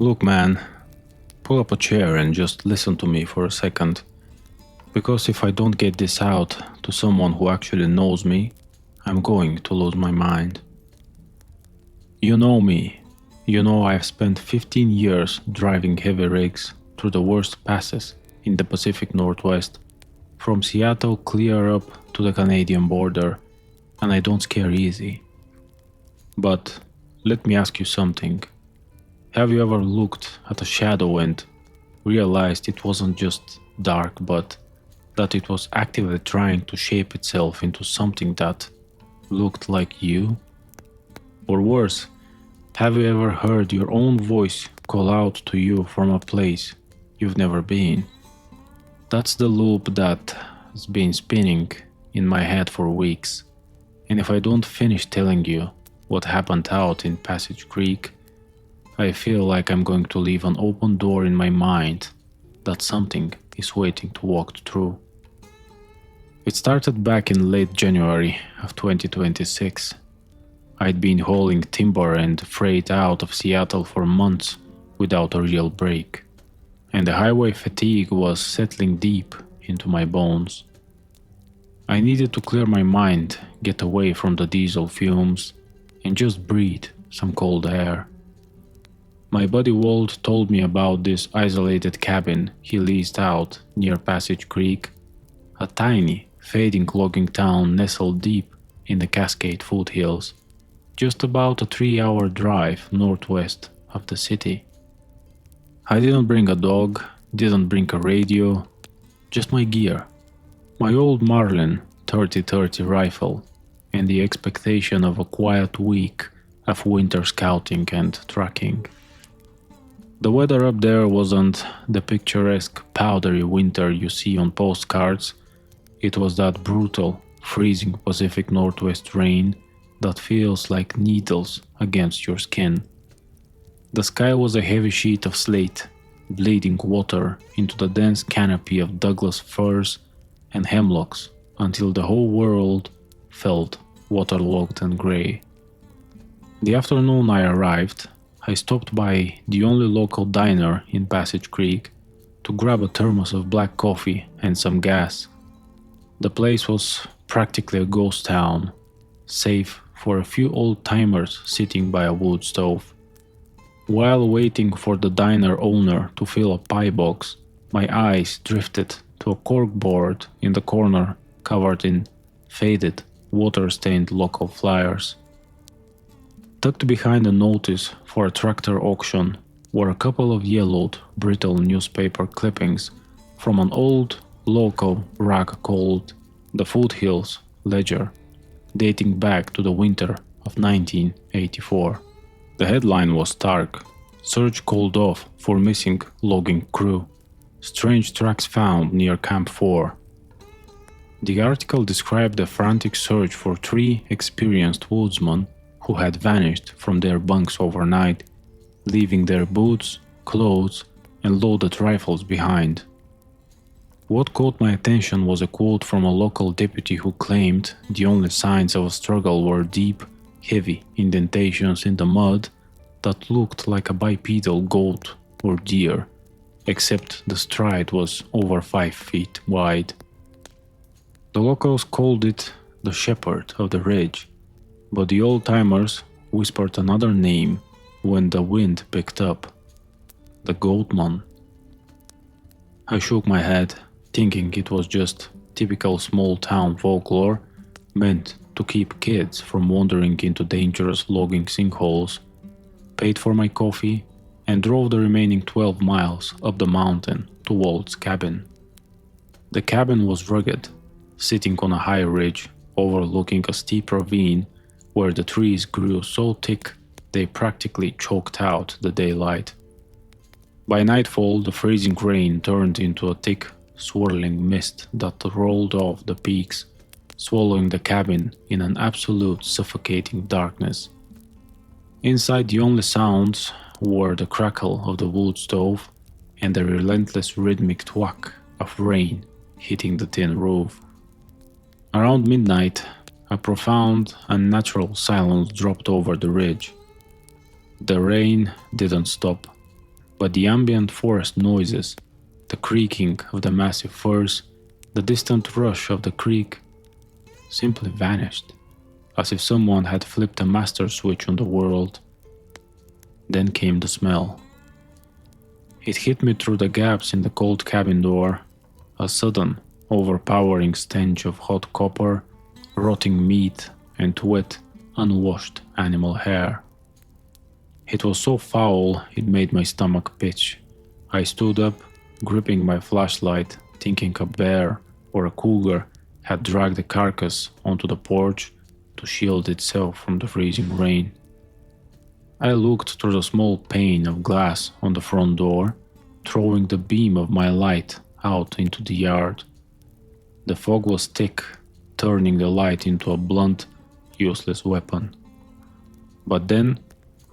Look, man, pull up a chair and just listen to me for a second. Because if I don't get this out to someone who actually knows me, I'm going to lose my mind. You know me. You know I've spent 15 years driving heavy rigs through the worst passes in the Pacific Northwest, from Seattle clear up to the Canadian border, and I don't scare easy. But let me ask you something. Have you ever looked at a shadow and realized it wasn't just dark, but that it was actively trying to shape itself into something that looked like you? Or worse, have you ever heard your own voice call out to you from a place you've never been? That's the loop that has been spinning in my head for weeks, and if I don't finish telling you what happened out in Passage Creek, I feel like I'm going to leave an open door in my mind that something is waiting to walk through. It started back in late January of 2026. I'd been hauling timber and freight out of Seattle for months without a real break, and the highway fatigue was settling deep into my bones. I needed to clear my mind, get away from the diesel fumes, and just breathe some cold air. My buddy Walt told me about this isolated cabin he leased out near Passage Creek, a tiny, fading logging town nestled deep in the Cascade foothills, just about a 3-hour drive northwest of the city. I didn't bring a dog, didn't bring a radio, just my gear, my old Marlin 30-30 rifle, and the expectation of a quiet week of winter scouting and tracking. The weather up there wasn't the picturesque powdery winter you see on postcards. It was that brutal, freezing Pacific Northwest rain that feels like needles against your skin. The sky was a heavy sheet of slate, bleeding water into the dense canopy of Douglas firs and hemlocks until the whole world felt waterlogged and grey. The afternoon I arrived, I stopped by the only local diner in Passage Creek to grab a thermos of black coffee and some gas. The place was practically a ghost town, save for a few old-timers sitting by a wood stove. While waiting for the diner owner to fill a pie box, my eyes drifted to a corkboard in the corner covered in faded, water-stained local flyers. Tucked behind a notice for a tractor auction were a couple of yellowed, brittle newspaper clippings from an old, local rag called the Foothills Ledger, dating back to the winter of 1984. The headline was stark: "Search called off for missing logging crew. Strange tracks found near Camp 4." The article described a frantic search for 3 experienced woodsmen who had vanished from their bunks overnight, leaving their boots, clothes, and loaded rifles behind. What caught my attention was a quote from a local deputy who claimed the only signs of a struggle were deep, heavy indentations in the mud that looked like a bipedal goat or deer, except the stride was over 5 feet wide. The locals called it the Shepherd of the Ridge, but the old-timers whispered another name when the wind picked up: the Goatman. I shook my head, thinking it was just typical small-town folklore meant to keep kids from wandering into dangerous logging sinkholes, paid for my coffee, and drove the remaining 12 miles up the mountain to Walt's cabin. The cabin was rugged, sitting on a high ridge overlooking a steep ravine where the trees grew so thick they practically choked out the daylight. By nightfall, the freezing rain turned into a thick, swirling mist that rolled off the peaks, swallowing the cabin in an absolute suffocating darkness. Inside, the only sounds were the crackle of the wood stove and the relentless rhythmic thwack of rain hitting the tin roof. Around midnight, a profound, unnatural silence dropped over the ridge. The rain didn't stop, but the ambient forest noises, the creaking of the massive firs, the distant rush of the creek, simply vanished, as if someone had flipped a master switch on the world. Then came the smell. It hit me through the gaps in the cold cabin door, a sudden, overpowering stench of hot copper, rotting meat, and wet, unwashed animal hair. It was so foul it made my stomach pitch. I stood up, gripping my flashlight, thinking a bear or a cougar had dragged the carcass onto the porch to shield itself from the freezing rain. I looked through the small pane of glass on the front door, throwing the beam of my light out into the yard. The fog was thick, turning the light into a blunt, useless weapon. But then,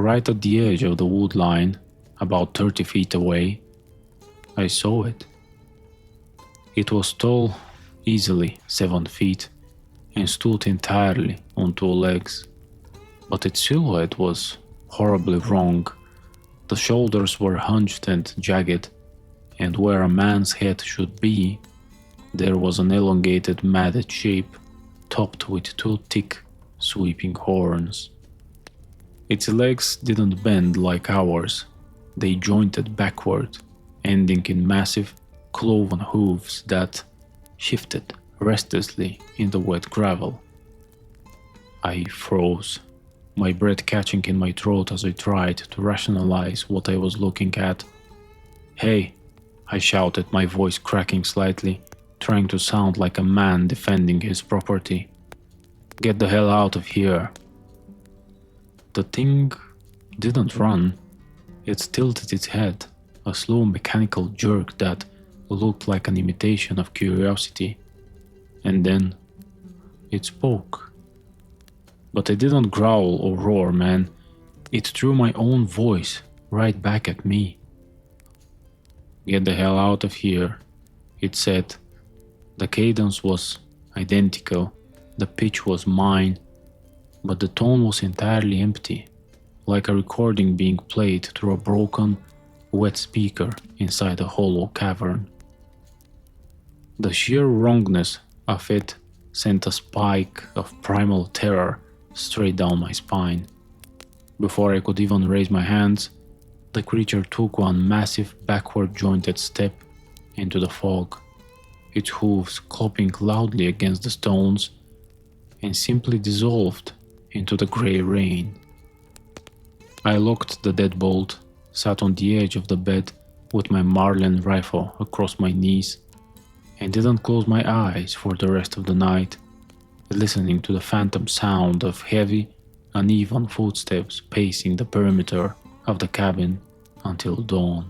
right at the edge of the wood line, about 30 feet away, I saw it. It was tall, easily 7 feet, and stood entirely on two legs. But its silhouette was horribly wrong. The shoulders were hunched and jagged, and where a man's head should be, there was an elongated matted shape, topped with two thick, sweeping horns. Its legs didn't bend like ours, they jointed backward, ending in massive, cloven hooves that shifted restlessly in the wet gravel. I froze, my breath catching in my throat as I tried to rationalize what I was looking at. "Hey!" I shouted, my voice cracking slightly, trying to sound like a man defending his property. "Get the hell out of here!" The thing didn't run. It tilted its head, a slow mechanical jerk that looked like an imitation of curiosity. And then it spoke. But it didn't growl or roar, man. It threw my own voice right back at me. "Get the hell out of here," it said. The cadence was identical, the pitch was mine, but the tone was entirely empty, like a recording being played through a broken, wet speaker inside a hollow cavern. The sheer wrongness of it sent a spike of primal terror straight down my spine. Before I could even raise my hands, the creature took one massive backward-jointed step into the fog, its hooves clopping loudly against the stones, and simply dissolved into the grey rain. I locked the deadbolt, sat on the edge of the bed with my Marlin rifle across my knees, and didn't close my eyes for the rest of the night, listening to the phantom sound of heavy, uneven footsteps pacing the perimeter of the cabin until dawn.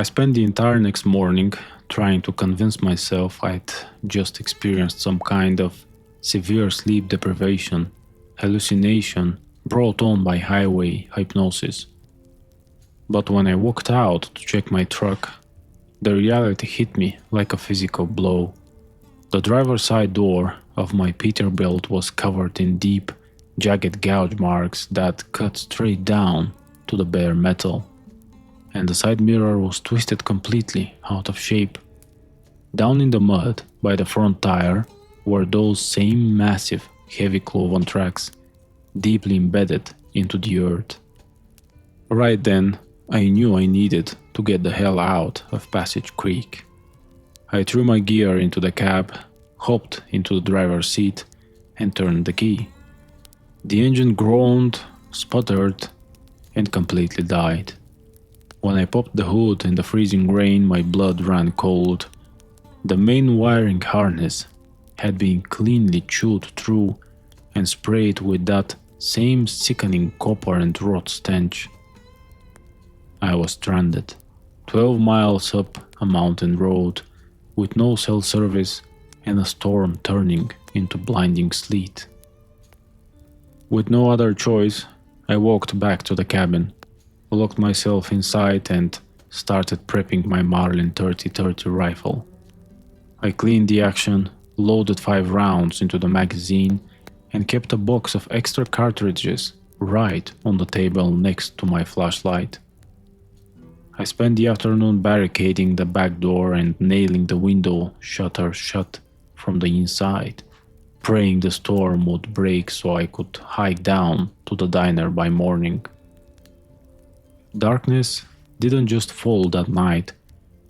I spent the entire next morning trying to convince myself I'd just experienced some kind of severe sleep deprivation, hallucination brought on by highway hypnosis. But when I walked out to check my truck, the reality hit me like a physical blow. The driver's side door of my Peterbilt was covered in deep, jagged gouge marks that cut straight down to the bare metal, and the side mirror was twisted completely out of shape. Down in the mud by the front tire were those same massive, heavy cloven tracks, deeply embedded into the earth. Right then, I knew I needed to get the hell out of Passage Creek. I threw my gear into the cab, hopped into the driver's seat, and turned the key. The engine groaned, sputtered, and completely died. When I popped the hood in the freezing rain, my blood ran cold. The main wiring harness had been cleanly chewed through and sprayed with that same sickening copper and rot stench. I was stranded, 12 miles up a mountain road, with no cell service and a storm turning into blinding sleet. With no other choice, I walked back to the cabin, locked myself inside and started prepping my Marlin 30-30 rifle. I cleaned the action, loaded 5 rounds into the magazine, and kept a box of extra cartridges right on the table next to my flashlight. I spent the afternoon barricading the back door and nailing the window shutter shut from the inside, praying the storm would break so I could hike down to the diner by morning. Darkness didn't just fall that night,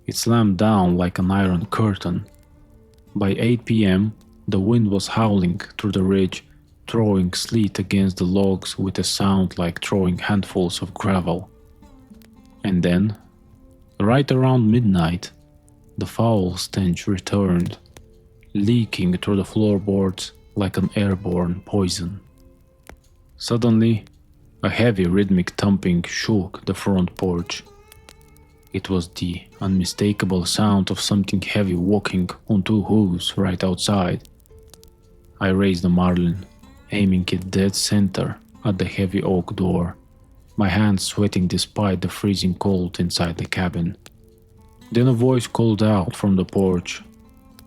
it slammed down like an iron curtain. By 8 p.m., the wind was howling through the ridge, throwing sleet against the logs with a sound like throwing handfuls of gravel. And then, right around midnight, the foul stench returned, leaking through the floorboards like an airborne poison. Suddenly, a heavy rhythmic thumping shook the front porch. It was the unmistakable sound of something heavy walking on two hooves right outside. I raised the marlin, aiming it dead center at the heavy oak door, my hands sweating despite the freezing cold inside the cabin. Then a voice called out from the porch.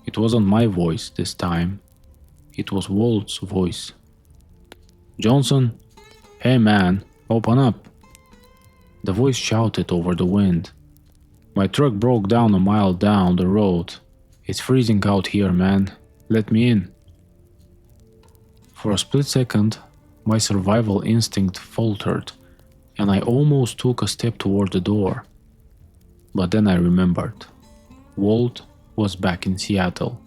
It wasn't my voice this time. It was Walt's voice. "Johnson? Hey man, open up." The voice shouted over the wind. "My truck broke down a mile down the road. It's freezing out here, man. Let me in." For a split second, my survival instinct faltered, and I almost took a step toward the door. But then I remembered. Walt was back in Seattle,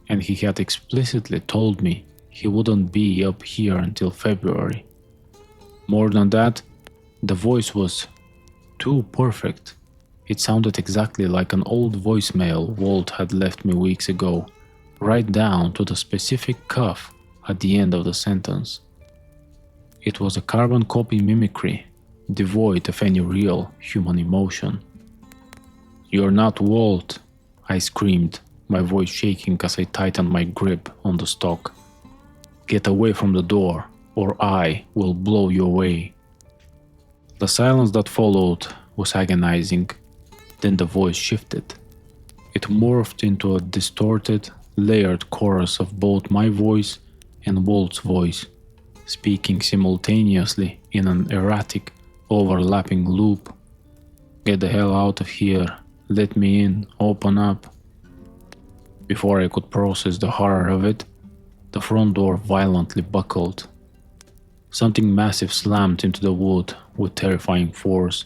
and he had explicitly told me he wouldn't be up here until February. More than that, the voice was too perfect. It sounded exactly like an old voicemail Walt had left me weeks ago, right down to the specific cough at the end of the sentence. It was a carbon copy mimicry, devoid of any real human emotion. "You're not Walt," I screamed, my voice shaking as I tightened my grip on the stock. "Get away from the door, or I will blow you away." The silence that followed was agonizing. Then the voice shifted. It morphed into a distorted, layered chorus of both my voice and Walt's voice, speaking simultaneously in an erratic, overlapping loop. "Get the hell out of here. Let me in. Open up." Before I could process the horror of it, the front door violently buckled. Something massive slammed into the wood with terrifying force.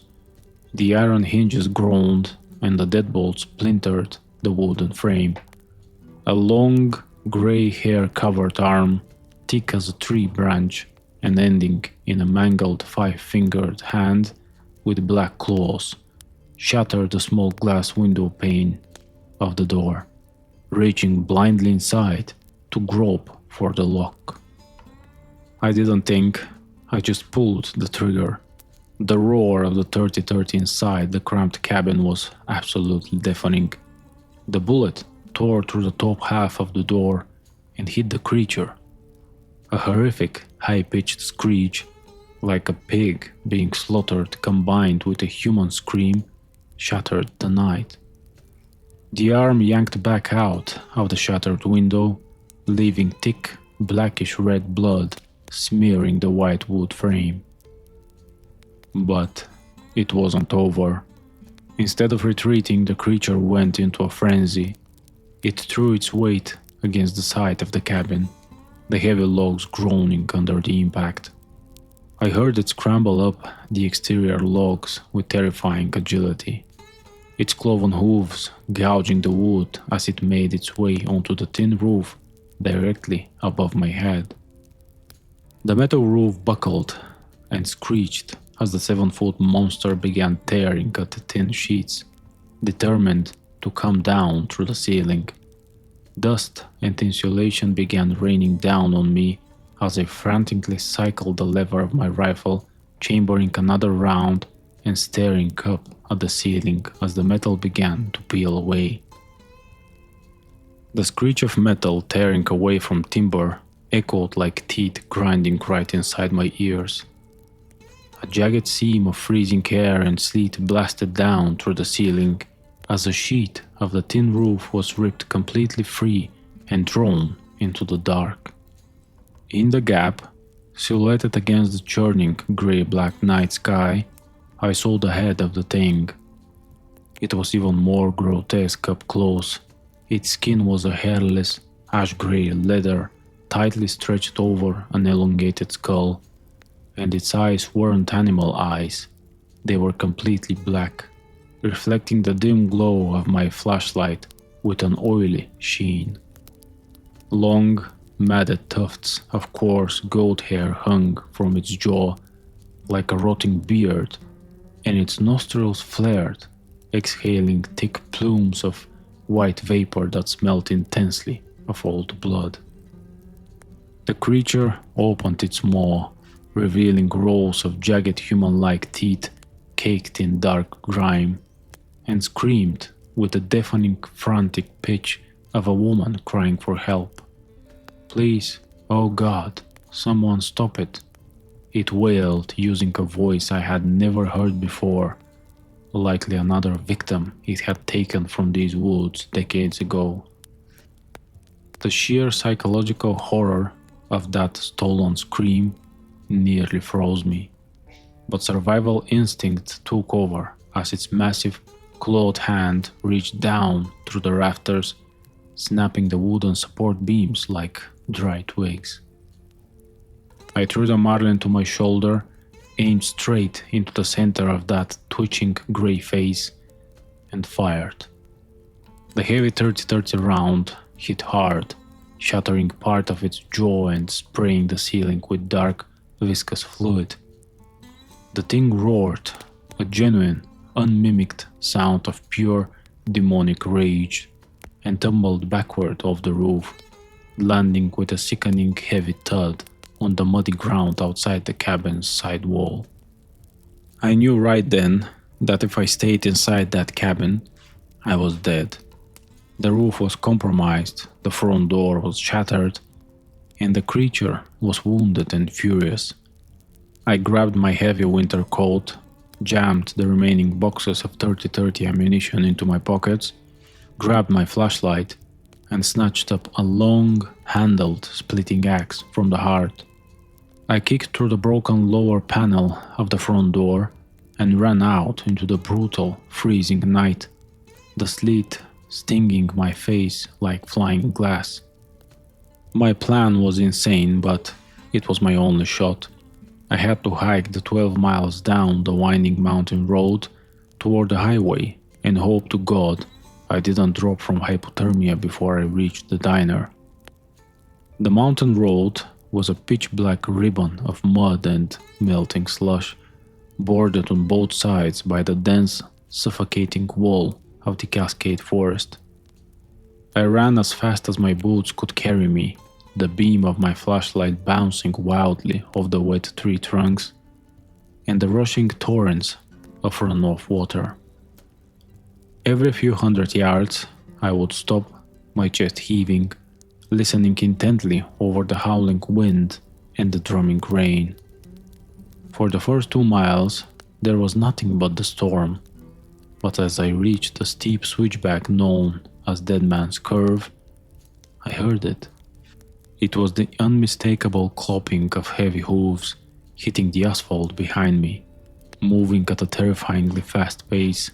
The iron hinges groaned, and the deadbolt splintered the wooden frame. A long, gray hair-covered arm, thick as a tree branch and ending in a mangled five-fingered hand with black claws, shattered the small glass window pane of the door, reaching blindly inside to grope for the lock. I didn't think, I just pulled the trigger. The roar of the 30-30 inside the cramped cabin was absolutely deafening. The bullet tore through the top half of the door and hit the creature. A horrific, high-pitched screech, like a pig being slaughtered combined with a human scream, shattered the night. The arm yanked back out of the shattered window, leaving thick, blackish-red blood smearing the white wood frame. But it wasn't over. Instead of retreating, the creature went into a frenzy. It threw its weight against the side of the cabin, the heavy logs groaning under the impact. I heard it scramble up the exterior logs with terrifying agility, its cloven hooves gouging the wood as it made its way onto the tin roof directly above my head. The metal roof buckled and screeched as the 7-foot monster began tearing at the tin sheets, determined to come down through the ceiling. Dust and insulation began raining down on me as I frantically cycled the lever of my rifle, chambering another round and staring up at the ceiling as the metal began to peel away. The screech of metal tearing away from timber echoed like teeth grinding right inside my ears. A jagged seam of freezing air and sleet blasted down through the ceiling as a sheet of the tin roof was ripped completely free and drawn into the dark. In the gap, silhouetted against the churning gray-black night sky, I saw the head of the thing, It was even more grotesque up close. Its skin was a hairless, ash-gray leather, tightly stretched over an elongated skull, and its eyes weren't animal eyes. They were completely black, reflecting the dim glow of my flashlight with an oily sheen. Long, matted tufts of coarse goat hair hung from its jaw like a rotting beard, and its nostrils flared, exhaling thick plumes of white vapor that smelled intensely of old blood. The creature opened its maw, revealing rows of jagged human-like teeth caked in dark grime, and screamed with the deafening, frantic pitch of a woman crying for help. "Please, oh God, someone stop it," it wailed using a voice I had never heard before, likely another victim it had taken from these woods decades ago. The sheer psychological horror of that stolen scream nearly froze me, but survival instinct took over as its massive, clawed hand reached down through the rafters, snapping the wooden support beams like dry twigs. I threw the marlin to my shoulder, aimed straight into the center of that twitching gray face, and fired. The heavy 30-30 round hit hard, shattering part of its jaw and spraying the ceiling with dark, viscous fluid. The thing roared, a genuine, unmimicked sound of pure, demonic rage, and tumbled backward off the roof, landing with a sickening heavy thud on the muddy ground outside the cabin's side wall. I knew right then that if I stayed inside that cabin, I was dead. The roof was compromised, the front door was shattered, and the creature was wounded and furious. I grabbed my heavy winter coat, jammed the remaining boxes of 30-30 ammunition into my pockets, grabbed my flashlight, and snatched up a long-handled splitting axe from the hearth. I kicked through the broken lower panel of the front door and ran out into the brutal, freezing night, the sleet stinging my face like flying glass. My plan was insane, but it was my only shot. I had to hike the 12 miles down the winding mountain road toward the highway and hope to God I didn't drop from hypothermia before I reached the diner. The mountain road was a pitch-black ribbon of mud and melting slush, bordered on both sides by the dense, suffocating wall of the Cascade Forest. I ran as fast as my boots could carry me, the beam of my flashlight bouncing wildly off the wet tree trunks, and the rushing torrents of runoff water. Every few hundred yards, I would stop, my chest heaving, listening intently over the howling wind and the drumming rain. For the first 2 miles, there was nothing but the storm, but as I reached the steep switchback known as Dead Man's Curve, I heard it. It was the unmistakable clopping of heavy hooves hitting the asphalt behind me, moving at a terrifyingly fast pace.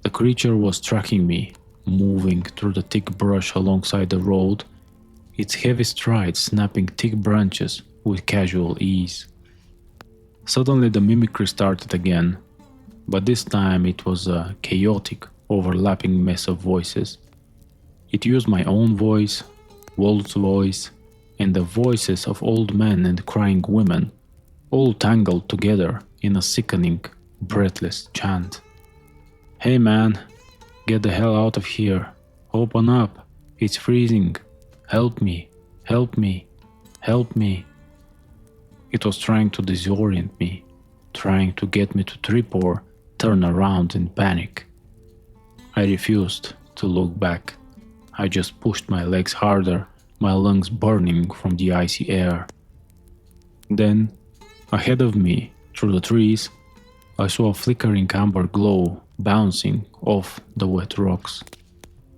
The creature was tracking me, moving through the thick brush alongside the road, its heavy strides snapping thick branches with casual ease. Suddenly the mimicry started again, but this time it was a chaotic, overlapping mess of voices. It used my own voice, Wolf's voice, and the voices of old men and crying women, all tangled together in a sickening, breathless chant. "Hey man, get the hell out of here. Open up. It's freezing. Help me, help me, help me." It was trying to disorient me, trying to get me to trip or turn around in panic. I refused to look back. I just pushed my legs harder, my lungs burning from the icy air. Then, ahead of me, through the trees, I saw a flickering amber glow bouncing off the wet rocks.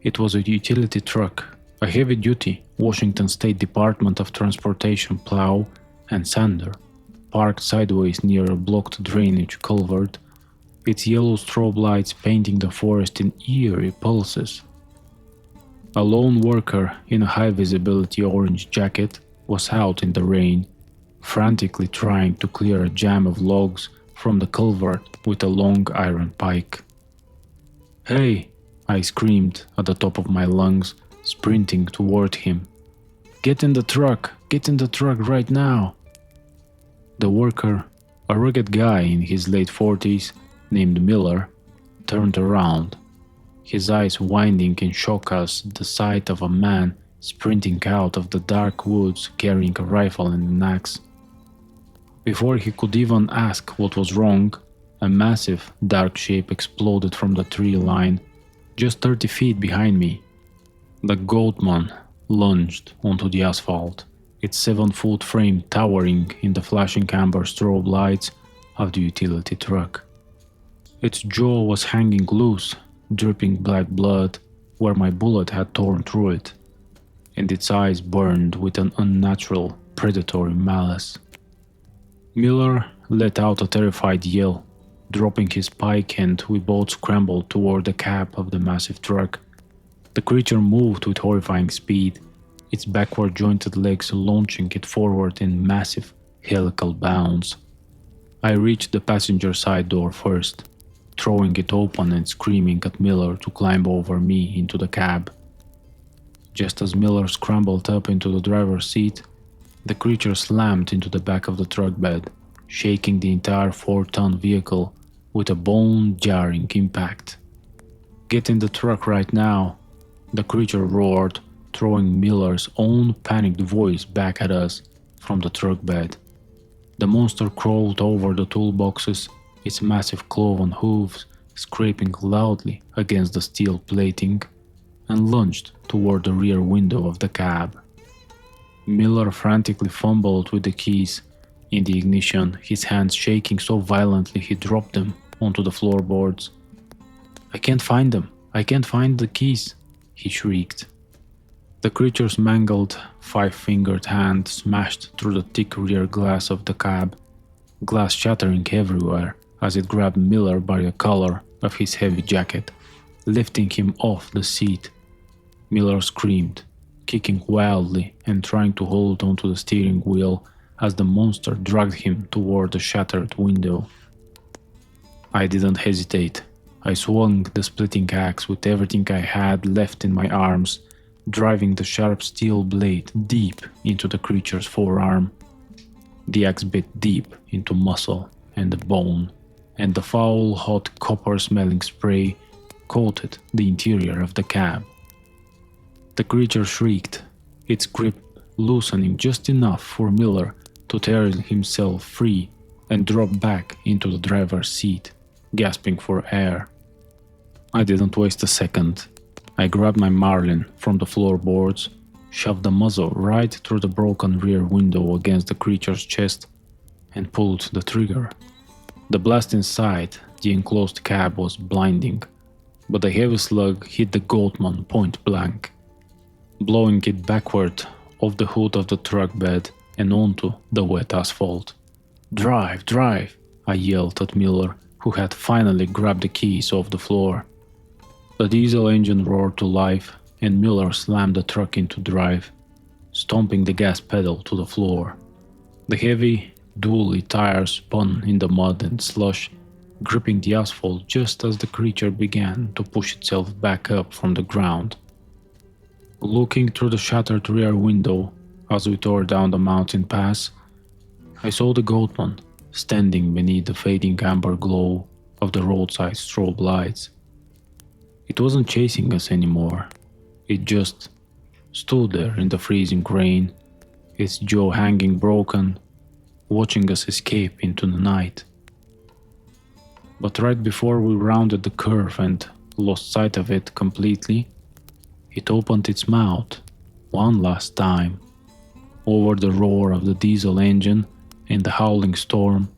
It was a utility truck, a heavy-duty Washington State Department of Transportation plow and sander, parked sideways near a blocked drainage culvert, its yellow strobe lights painting the forest in eerie pulses. A lone worker in a high-visibility orange jacket was out in the rain, frantically trying to clear a jam of logs from the culvert with a long iron pike. "Hey!" I screamed at the top of my lungs, sprinting toward him. "Get in the truck! Get in the truck right now!" The worker, a rugged guy in his late 40s named Miller, turned around, his eyes widening in shock as the sight of a man sprinting out of the dark woods carrying a rifle and an axe. Before he could even ask what was wrong, a massive, dark shape exploded from the tree line just 30 feet behind me. The Goatman lunged onto the asphalt, its 7-foot frame towering in the flashing amber strobe lights of the utility truck. Its jaw was hanging loose, dripping black blood where my bullet had torn through it, and its eyes burned with an unnatural, predatory malice. Miller let out a terrified yell, dropping his pike, and we both scrambled toward the cab of the massive truck. The creature moved with horrifying speed, its backward jointed legs launching it forward in massive, helical bounds. I reached the passenger side door first, throwing it open and screaming at Miller to climb over me into the cab. Just as Miller scrambled up into the driver's seat, the creature slammed into the back of the truck bed, shaking the entire 4-ton vehicle with a bone-jarring impact. "Get in the truck right now," the creature roared, throwing Miller's own panicked voice back at us from the truck bed. The monster crawled over the toolboxes, its massive cloven hooves scraping loudly against the steel plating, and lunged toward the rear window of the cab. Miller frantically fumbled with the keys in the ignition, his hands shaking so violently he dropped them onto the floorboards. "I can't find them! I can't find the keys!" he shrieked. The creature's mangled, 5-fingered hand smashed through the thick rear glass of the cab, glass shattering everywhere as it grabbed Miller by the collar of his heavy jacket, lifting him off the seat. Miller screamed, kicking wildly and trying to hold onto the steering wheel as the monster dragged him toward the shattered window. I didn't hesitate. I swung the splitting axe with everything I had left in my arms, driving the sharp steel blade deep into the creature's forearm. The axe bit deep into muscle and the bone, and the foul, hot, copper-smelling spray coated the interior of the cab. The creature shrieked, its grip loosening just enough for Miller to tear himself free and drop back into the driver's seat, gasping for air. I didn't waste a second. I grabbed my Marlin from the floorboards, shoved the muzzle right through the broken rear window against the creature's chest, and pulled the trigger. The blast inside the enclosed cab was blinding, but the heavy slug hit the Goatman point blank, blowing it backward off the hood of the truck bed and onto the wet asphalt. "Drive, drive!" I yelled at Miller, who had finally grabbed the keys off the floor. The diesel engine roared to life, and Miller slammed the truck into drive, stomping the gas pedal to the floor. The heavy, dually tires spun in the mud and slush, gripping the asphalt just as the creature began to push itself back up from the ground. Looking through the shattered rear window as we tore down the mountain pass, I saw the Goatman standing beneath the fading amber glow of the roadside strobe lights. It wasn't chasing us anymore. It just stood there in the freezing rain, its jaw hanging broken, watching us escape into the night. But right before we rounded the curve and lost sight of it completely, it opened its mouth one last time. Over the roar of the diesel engine and the howling storm,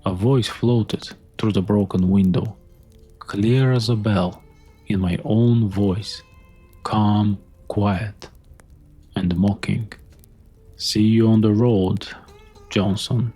a voice floated through the broken window, clear as a bell, in my own voice, calm, quiet, and mocking. "See you on the road, Johnson."